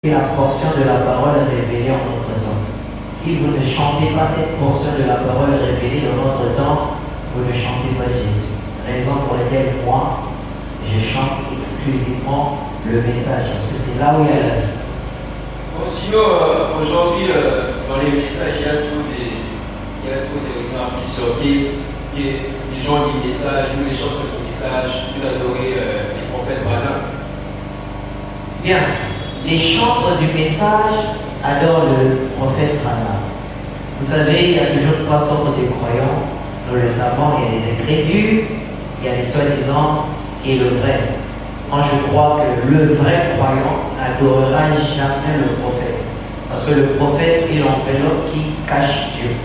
La portion de la parole révélée en notre temps. Si vous ne chantez pas cette portion de la parole révélée dans notre temps, vous ne chantez pas Jésus. Raison pour laquelle moi, je chante exclusivement le message, parce que c'est là où il y a la vie. Bon, sinon, aujourd'hui, dans les messages, il y a trop des remarques qui sortent. Les gens du message, nous les chanteurs du message, nous adorez les prophètes malins. Bien. Les chantres du message adorent le prophète Branham. Vous savez, il y a toujours trois sortes de croyants. Nous le savons, il y a les incrédules, il y a les soi-disant et le vrai. Moi, je crois que le vrai croyant n'adorera jamais le prophète. Parce que le prophète est l'enveloppe qui cache Dieu.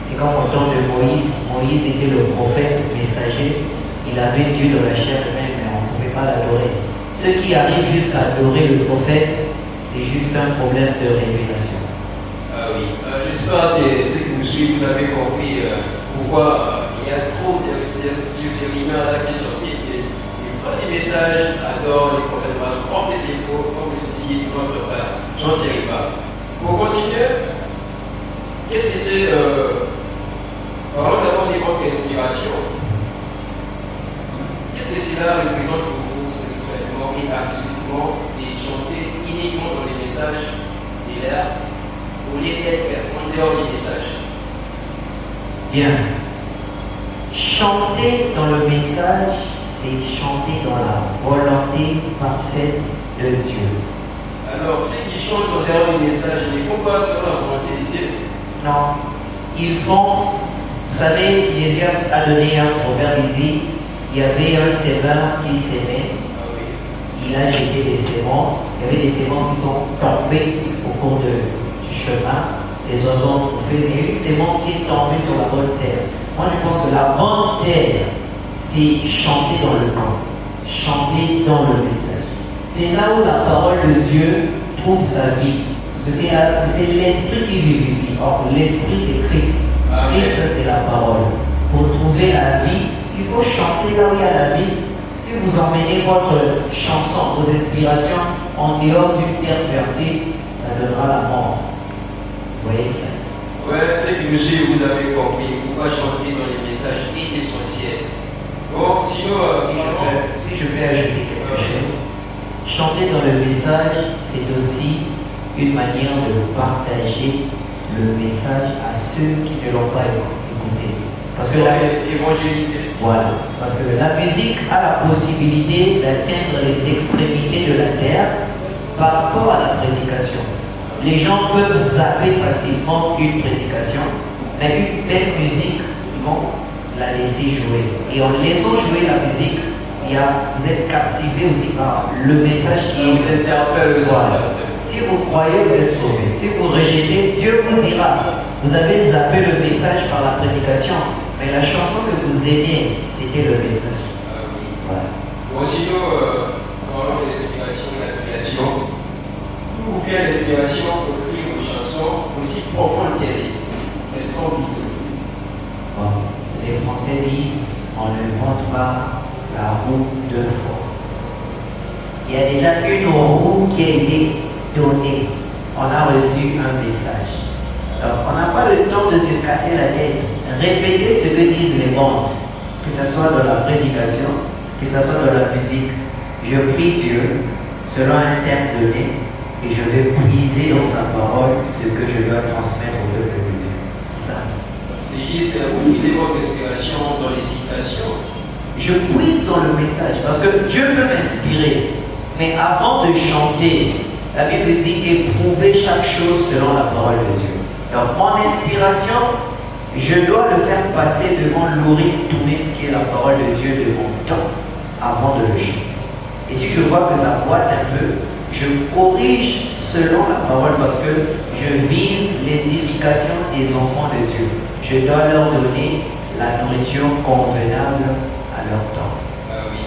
C'est comme au temps de Moïse. Moïse était le prophète messager. Il avait Dieu dans la chair humaine, mais on ne pouvait pas l'adorer. Ceux qui arrivent jusqu'à adorer le prophète, c'est juste un problème de révélation. Ah oui, j'espère que ceux qui nous suivent, vous avez compris pourquoi il y a trop de ces rumeurs qui sortent. Ils font des messages, adorent les prophètes, comme des infos, comme des outils, comme notre frère. J'en sais pas. Pour continuer, qu'est-ce que c'est parlons d'abord des propres inspirations. Qu'est-ce que cela représente pour vous spirituellement et artistiquement et chanter uniquement dans les messages de l'air au lieu d'être en dehors des messages? Bien. Chanter dans le message, c'est chanter dans la volonté parfaite de Dieu. Alors, ceux qui chantent en dehors des messages, ils ne font pas selon la volonté de Dieu. Non. Ils font, vous savez, Jésus a donné un proverbe, il dit, il y avait un sévère qui s'aimait. Il a jeté des sémences. Il y avait des sémences qui sont tombées au cours du chemin. Les oiseaux ont trouvé. Il y a une sémence qui est tombée sur la bonne terre. Moi, je pense que la bonne terre, c'est chanter dans le camp, chanter dans le message. C'est là où la parole de Dieu trouve sa vie. Parce que c'est l'esprit qui vivifie. Or, l'esprit, c'est Christ. Christ, c'est la parole. Pour trouver la vie, il faut chanter là où il y a la vie. Si vous emmenez votre chanson, vos inspirations en dehors d'une terre fertile, ça donnera la mort. Vous voyez? Ouais, c'est que monsieur, vous avez compris. Pourquoi chanter dans les messages essentiels? Bon, sinon, si je peux ajouter quelque chose, chanter dans le message, c'est aussi une manière de partager le message à ceux qui ne l'ont pas écouté. Parce que évangéliser. Voilà. Parce que la musique a la possibilité d'atteindre les extrémités de la terre par rapport à la prédication. Les gens peuvent zapper facilement une prédication, mais une belle musique, ils vont la laisser jouer. Et en laissant jouer la musique, vous êtes captivé aussi par le message qui est interpelle. Voilà. Si vous croyez, vous êtes sauvé. Si vous rejetez, Dieu vous dira. Vous avez zappé le message par la prédication, mais la chanson que vous aimez, c'était le message. Voilà. Bon, sinon, parlons de l'inspiration et de la création. D'où vient l'inspiration pour écrire une chanson aussi profonde qu'elle est? Elles sont vides. Bon. Les Français disent on ne monte pas la roue deux fois. Il y a déjà une roue qui a été donnée. On a reçu un message. Donc, on n'a pas le temps de se casser la tête. Répétez ce que disent les bandes, que ce soit dans la prédication, que ce soit dans la musique. Je prie Dieu selon un thème donné et je vais puiser dans sa parole ce que je dois transmettre au peuple de Dieu. C'est ça. C'est juste vous puisez votre inspiration dans les citations. Je puise dans le message parce que Dieu peut m'inspirer. Mais avant de chanter, la Bible dit éprouvez chaque chose selon la parole de Dieu. Donc, mon inspiration, je dois le faire passer devant l'oreille tournée qui est la parole de Dieu de mon temps avant de le chanter. Et si je vois que ça boite un peu, je corrige selon la parole parce que je vise l'édification des enfants de Dieu. Je dois leur donner la nourriture convenable à leur temps. Ah oui.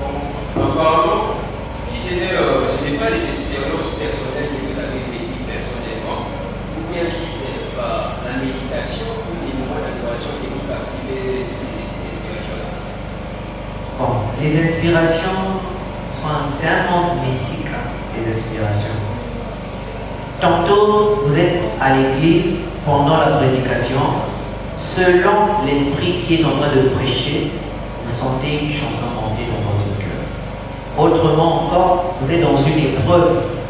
Bon, en parlant, si ce n'est pas les expériences personnelles que vous avez vécues personnellement, ou bien juste par la méditation ou les moments d'adoration qui vous captivez de ces inspirations-là? Bon, les inspirations, c'est un monde mystique, hein, les inspirations. Tantôt, vous êtes à l'église pendant la prédication, selon l'esprit qui est en train de prêcher, vous sentez une chanson monter dans votre cœur. Autrement encore, vous êtes dans une épreuve,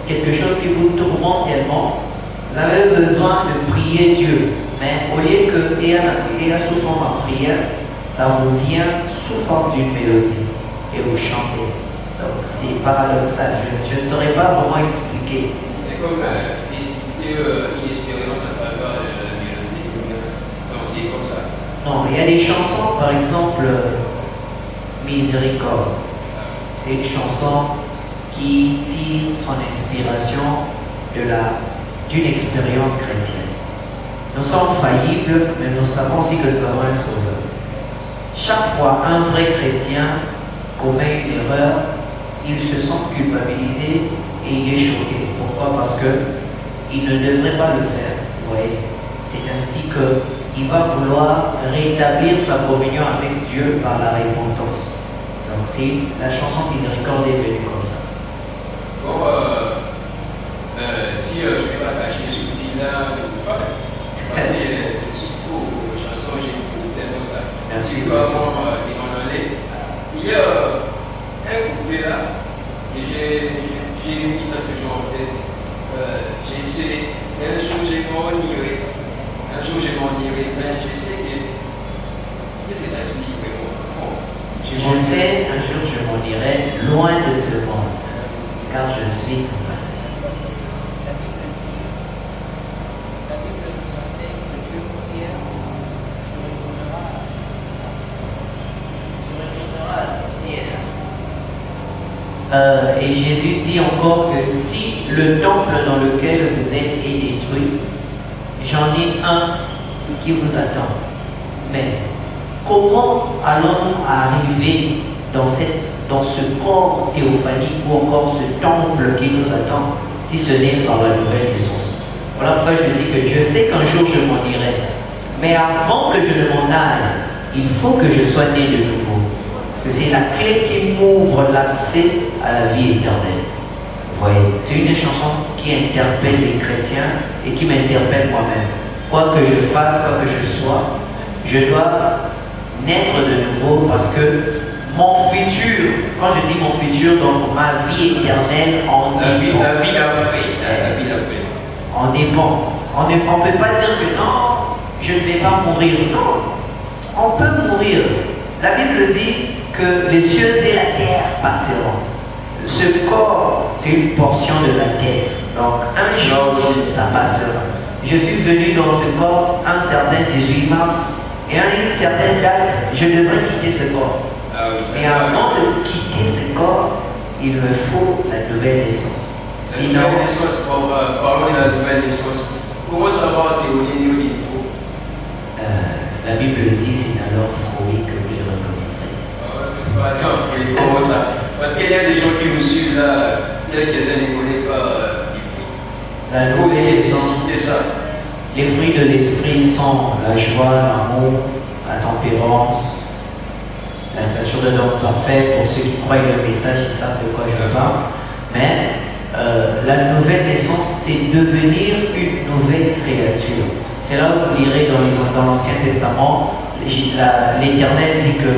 quelque chose qui vous tourmente tellement, vous avez besoin de prier Dieu. Mais au lieu que et la sous forme en prière, ça vous vient sous forme d'une mélodie et vous chantez. Donc c'est paradoxal, je ne saurais pas vraiment expliquer. C'est comme expliquer une expérience à travers la mélodie, donc c'est comme ça. Non, il y a des chansons, par exemple, Miséricorde. C'est une chanson qui tire son inspiration d'une expérience chrétienne. Nous sommes faillibles, mais nous savons aussi que nous avons un sauveur. Chaque fois un vrai chrétien commet une erreur, il se sent culpabilisé et il est choqué. Pourquoi? Parce qu'il ne devrait pas le faire. Vous voyez, c'est ainsi qu'il va vouloir rétablir sa communion avec Dieu par la repentance. Donc c'est la chanson Miséricorde est venue comme ça. Bon, si je vais partager ceci là, parce que surtout chanson, j'ai tellement ça. Si vraiment il en allait, il y a un couplet là, et j'ai mis ça toujours en tête. J'essaie, un jour je m'en irai, mais je sais que. Qu'est-ce que ça signifie vraiment? Je sais, un jour je m'en irai loin de ce monde, car je suis ton passage. La Bible nous enseigne que Dieu au ciel, tu retourneras au ciel. Et Jésus dit encore que si le temple dans lequel vous êtes est détruit, j'en ai un qui vous attend. Mais comment allons-nous arriver dans ce corps théophanique ou encore ce temple qui nous attend si ce n'est par la nouvelle naissance? Voilà pourquoi je dis que je sais qu'un jour je m'en irai. Mais avant que je ne m'en aille, il faut que je sois né de nouveau. Parce que c'est la clé qui m'ouvre l'accès à la vie éternelle. Vous voyez, c'est une des chansons qui interpelle les chrétiens et qui m'interpelle moi-même. Quoi que je fasse, quoi que je sois, je dois naître de nouveau parce que mon futur, quand je dis mon futur, donc ma vie éternelle en dépend. La vie d'après. En dépend. On ne peut pas dire que non, je ne vais pas mourir. Non, on peut mourir. La Bible dit que les cieux et la terre passeront. Ce corps, c'est une portion de la terre. Donc un jour, ça passera. Je suis venu dans ce corps un certain 18 mars et à une certaine date, je devrais quitter ce corps. Mais avant de quitter ce corps, il me faut la nouvelle naissance. Sinon, parlons de la nouvelle naissance. Comment savoir théorie il faut? La Bible dit c'est alors fruit que vous les reconnaîtrez. Comment ça? Parce qu'il y a des gens qui nous suivent là, quelques-uns ne connaissent pas les fruits. La nouvelle naissance, c'est ça. Les fruits de l'esprit sont la joie, l'amour, la tempérance, la stature de l'homme parfait. Pour ceux qui croient le message, ils savent de quoi je parle. Mais la nouvelle naissance, c'est devenir une nouvelle créature. C'est là où vous lirez dans l'Ancien Testament, l'Éternel dit que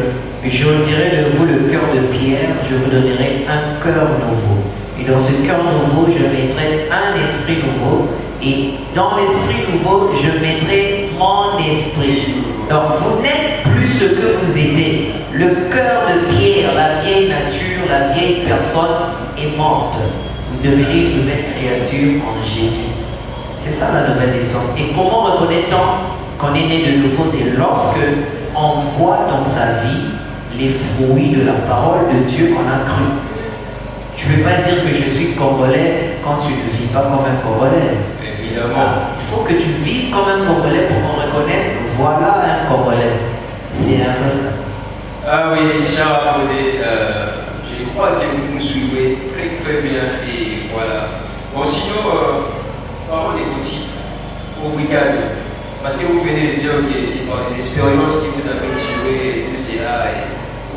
je retirerai de vous le cœur de pierre, je vous donnerai un cœur nouveau. Et dans ce cœur nouveau, je mettrai un esprit nouveau. Et dans l'esprit nouveau, je mettrai mon esprit. Donc vous n'êtes plus ce que vous étiez. Le cœur de pierre, la vieille nature, la vieille personne est morte. Vous devenez une nouvelle créature en Jésus. C'est ça la nouvelle naissance. Et comment reconnaît-on qu'on est né de nouveau? C'est lorsque on voit dans sa vie les fruits de la parole de Dieu qu'on a cru. Tu ne peux pas dire que je suis congolais quand tu ne vis pas comme un congolais. Évidemment. Il faut que tu vives comme un congolais pour qu'on reconnaisse, voilà un congolais. C'est un peu ça. Ah oui, Charles Afrodé, je crois que vous nous suivez très très bien et voilà. Bon, sinon, parlons des titres au week-end. Parce que vous venez de dire que c'est par l'expérience qui vous a fait tirer tout cela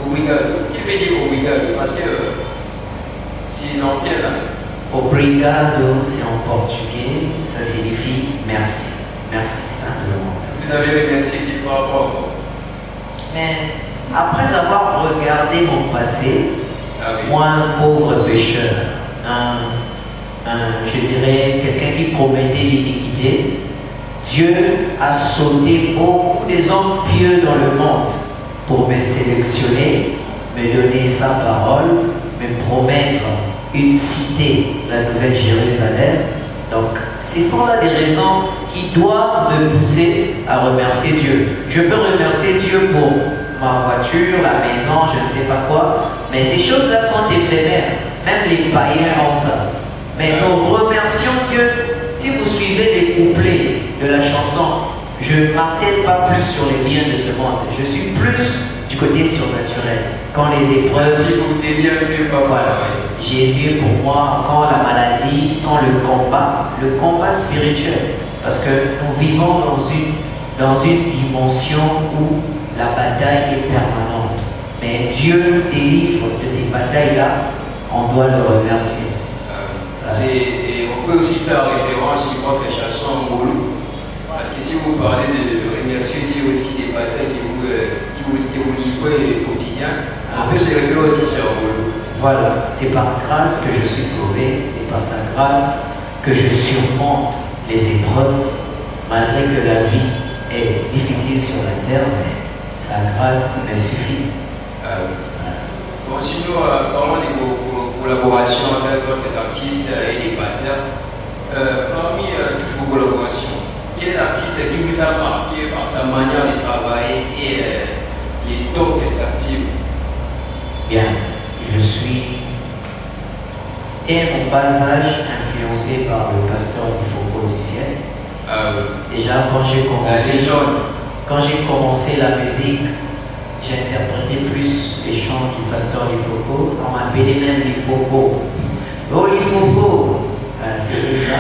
au week-end. Qui veut dire au week-end? Parce que c'est une ancienne, Obrigado, c'est en portugais, ça signifie merci. Merci, simplement. Vous avez remercié qui par rapport. Mais après avoir regardé mon passé, Ah oui. moi, un pauvre pécheur, je dirais quelqu'un qui commettait l'iniquité, Dieu a sauté beaucoup des hommes pieux dans le monde pour me sélectionner, me donner sa parole, me promettre une cité, la Nouvelle Jérusalem. Donc, ce sont là des raisons qui doivent me pousser à remercier Dieu. Je peux remercier Dieu pour ma voiture, la maison, je ne sais pas quoi, mais ces choses-là sont éphémères. Même les païens ont ça. Mais nous remercions Dieu. Si vous suivez les couplets de la chanson, je ne m'attelle pas plus sur les biens de ce monde. Je suis plus du côté surnaturel. Quand les épreuves, Si vous voulez bien fait, pas voilà. Jésus est pour moi, quand la maladie, quand le combat spirituel. Parce que nous vivons dans une dimension où la bataille est permanente. Mais Dieu nous délivre de ces batailles-là, on doit le remercier. Et on peut aussi faire référence à votre chanson Moulou. Parce que si vous parlez de remercier Dieu aussi des batailles qui vous livrent au quotidien, on peut se référer aussi sur Moulou. Voilà, c'est par grâce que je suis sauvé, c'est par sa grâce que je surmonte les épreuves, malgré que la vie est difficile sur la terre, mais sa grâce me suffit. Bon, sinon, parlons de vos collaborations avec d'autres artistes et les pasteurs. Parmi toutes vos collaborations, quel artiste qui vous a marqué par sa manière de travailler et les tons d'actifs? Bien, je suis dès mon bas âge influencé par le pasteur du Faucon du ciel. Déjà, quand j'ai commencé la musique, j'ai interprété plus les chants du pasteur du Faucon. On m'appelait même les Faucons. Oh, les Faucons! C'était ça.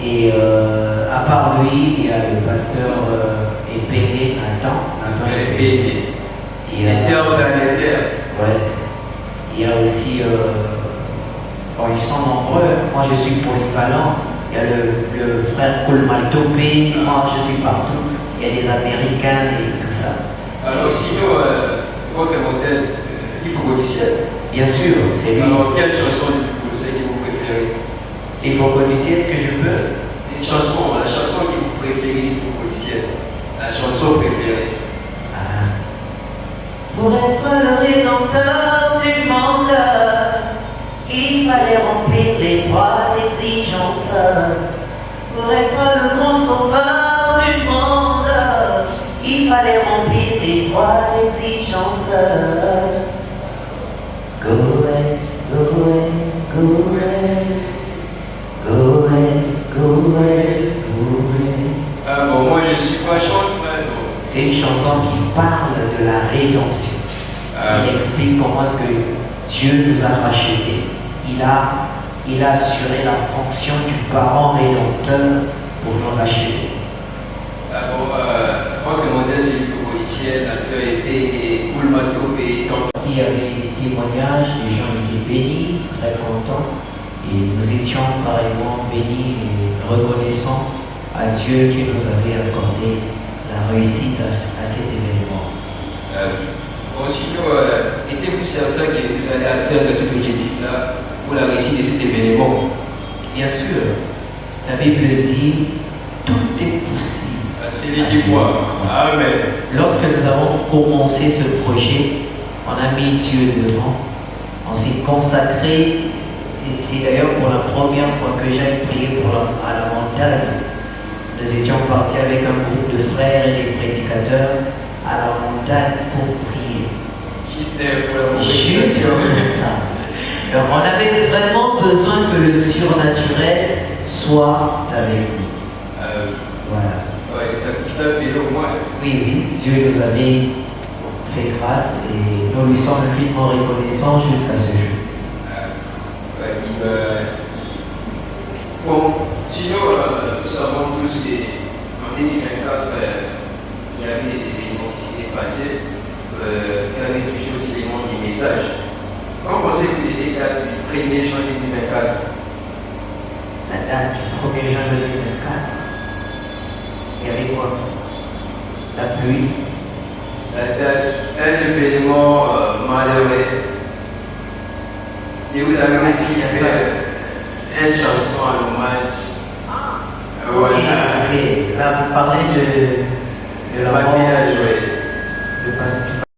Et à part lui, il y a le pasteur Épéné Nathan. Épéné. Il y a ouais. Il y a aussi, bon, ils sont nombreux. Moi, je suis polyvalent. Il y a le frère Colmaltopé. Moi, je suis partout. Il y a des Américains et tout ça. Alors, sinon, votre modèle, l'hypoglycène. Bien sûr, c'est lui. Alors, quelle chanson que vous préférez? L'hypoglycène que je veux. La chanson que vous préférez, l'hypoglycène. La chanson préférée. Pour être le rédempteur du monde, il fallait remplir les trois exigences. Pour être le grand sauveur du monde, il fallait remplir les trois exigences. Go away, go away, go away, go away, go away, go away. Bon, moi je suis pas chanteur. C'est une chanson qui parle de la rédemption. Il explique comment est-ce que Dieu nous a rachetés. Il a assuré la fonction du parent rédempteur pour nous racheter. Votre modèle, c'est l'hypoglycène, l'acteur était Colmaltopé. Il y avait des témoignages, les gens étaient bénis, très contents. Et nous étions pareillement bénis et reconnaissants à Dieu qui nous avait accordé la réussite à cet événement. Bon, sinon, étiez-vous certain que vous allez atteindre ce objectif-là pour la réussite de cet événement? Bien sûr, la Bible dit tout est possible. C'est les moi. Amen. Lorsque nous avons commencé ce projet, on a mis Dieu devant, on s'est consacré, et c'est d'ailleurs pour la première fois que j'ai prié à la montagne. Nous étions partis avec un groupe de frères et des prédicateurs à la montagne pour prier. Juste pour ça. Donc on avait vraiment besoin que le surnaturel soit avec nous. Voilà. Ça fait au moins. Oui, Dieu nous avait fait grâce et nous lui sommes infiniment reconnaissants jusqu'à ce jour. Bon, sinon, nous savons tous qu'en 2024, il y avait des événements qui étaient passés, qui avaient touché aussi les mondes du message. Quand pensez-vous que c'est le premier change 2024? Oui. La date, un événement malheureux. Et vous avez aussi fait une chanson en hommage. Voilà. Ok. Là, vous parlez de la mort Famille à jouer. de Pacifique.